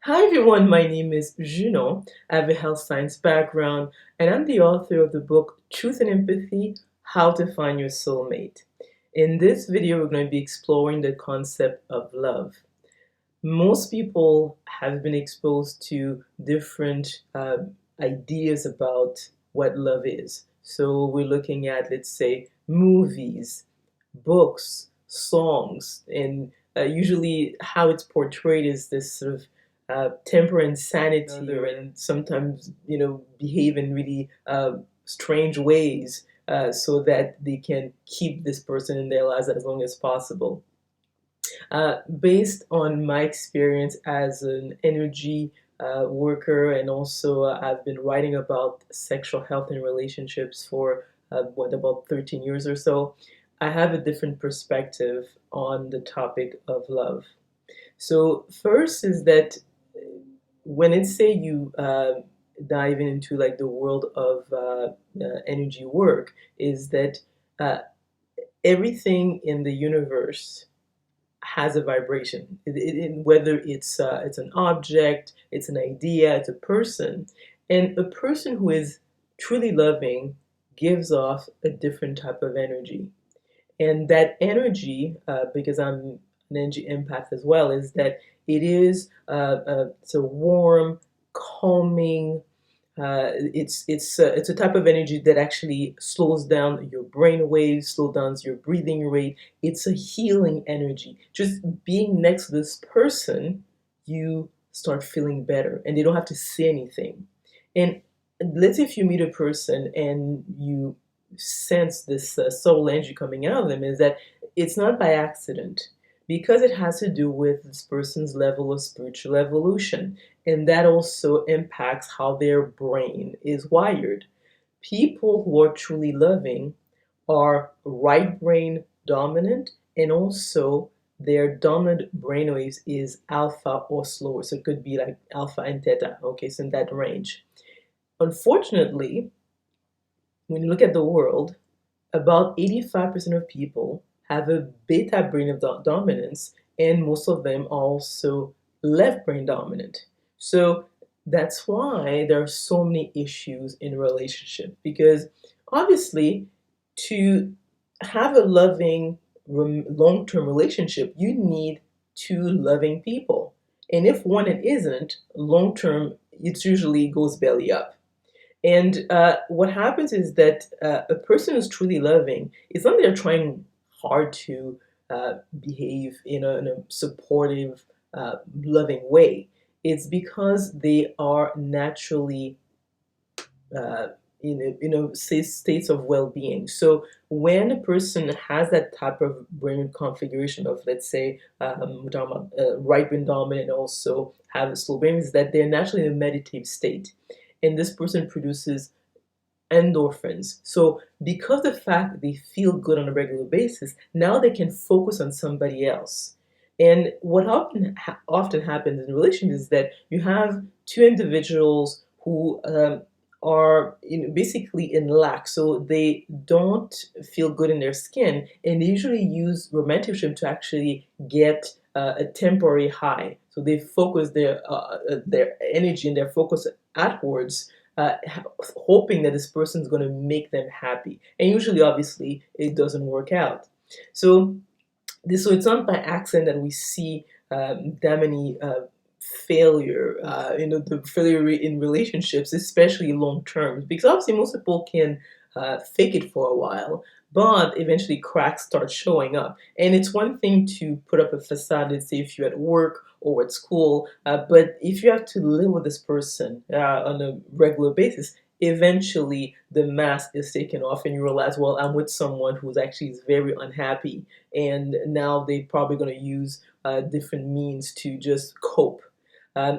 Hi everyone, my name is Junon. I have a health science background and I'm the author of the book Truth and Empathy: How to Find Your Soulmate. In this video, we're going to be exploring the concept of love. Most people have been exposed to different ideas about what love is. So we're looking at, let's say, movies, books, songs, and usually how it's portrayed is this sort of temper insanity, and sometimes behave in really strange ways so that they can keep this person in their lives as long as possible. Based on my experience as an energy worker, and also I've been writing about sexual health and relationships for about 13 years or so, I have a different perspective on the topic of love. So first is that when it's say you dive into like the world of energy work, is that uh, everything in the universe has a vibration. Whether it's an object, it's an idea, it's a person, and a person who is truly loving gives off a different type of energy. And that energy, because I'm an energy empath as well, is that it's a warm, calming, it's a type of energy that actually slows down your brain waves, slows down your breathing rate. It's a healing energy. Just being next to this person, you start feeling better, and they don't have to say anything. And let's say if you meet a person and you sense this soul energy coming out of them, is that it's not by accident, because it has to do with this person's level of spiritual evolution, and that also impacts how their brain is wired. People who are truly loving are right brain dominant, and also their dominant brainwaves is alpha or slower. So it could be like alpha and theta, okay, so in that range. Unfortunately, when you look at the world, about 85% of people have a beta brain of dominance, and most of them are also left brain dominant. So that's why there are so many issues in relationship, because obviously to have a loving long-term relationship, you need two loving people. And if one isn't, long-term, it usually goes belly up. And what happens is that a person who's truly loving, it's not that they're trying hard to behave in a supportive, loving way. It's because they are naturally states of well-being. So when a person has that type of brain configuration of, let's say, right brain dominant, and also have a slow brain, is that they're naturally in a meditative state, and this person produces endorphins. So because the fact that they feel good on a regular basis, now they can focus on somebody else. And what often happens in relationships is that you have two individuals who are basically in lack, so they don't feel good in their skin, and they usually use romantic relationship to actually get a temporary high. So they focus their energy and their focus outwards, uh, hoping that this person is going to make them happy. And usually, obviously, it doesn't work out. So so it's not by accident that we see that many failure, the failure in relationships, especially long term, because obviously most people can fake it for a while, but eventually cracks start showing up. And it's one thing to put up a facade, let's say if you're at work or at school, but if you have to live with this person on a regular basis, eventually the mask is taken off and you realize, well, I'm with someone who's actually very unhappy, and now they're probably going to use different means to just cope.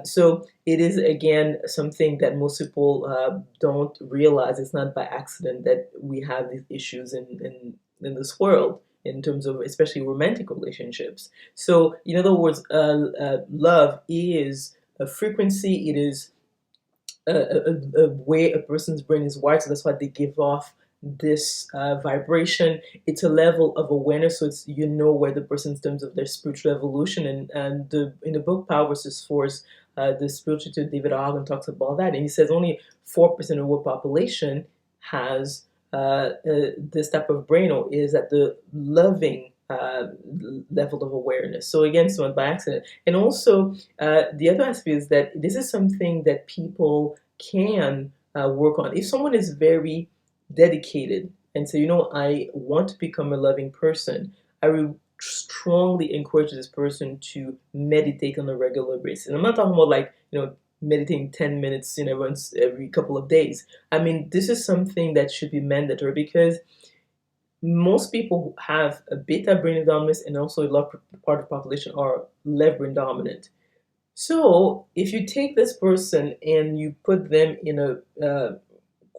So it is again something that most people don't realize. It's not by accident that we have these issues in this world in terms of especially romantic relationships. So in other words, love is a frequency. It is a way a person's brain is wired, so that's why they give off this vibration. It's a level of awareness, so it's where the person in terms of their spiritual evolution. And in the book Power versus Force, the spirituality of David Ogden talks about that, and he says only 4% of the world population has this type of brain, or is at the loving level of awareness. So again, it's not by accident. And also, the other aspect is that this is something that people can work on. If someone is very dedicated and say, I want to become a loving person, I will strongly encourage this person to meditate on a regular basis. And I'm not talking about like, meditating 10 minutes, once every couple of days. I mean, this is something that should be mandatory, because most people who have a beta brain dominance, and also a large part of the population are left brain dominant. So if you take this person and you put them in a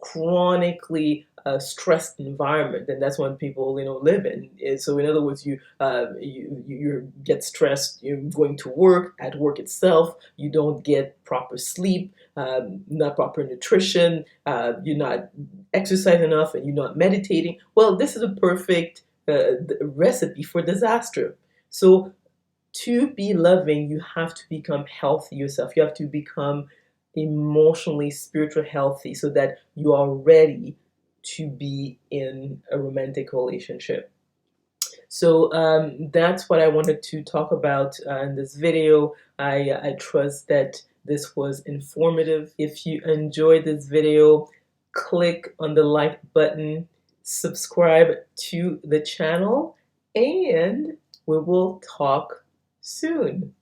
chronically stressed environment, and that's when people live in. So in other words, you get stressed. You're going to work. At work itself, you don't get proper sleep, not proper nutrition. You're not exercising enough, and you're not meditating. Well, this is a perfect recipe for disaster. So to be loving, you have to become healthy yourself. You have to become emotionally, spiritual healthy, so that you are ready to be in a romantic relationship. So that's what I wanted to talk about in this video. I trust that this was informative. If you enjoyed this video, click on the like button, subscribe to the channel, and we will talk soon.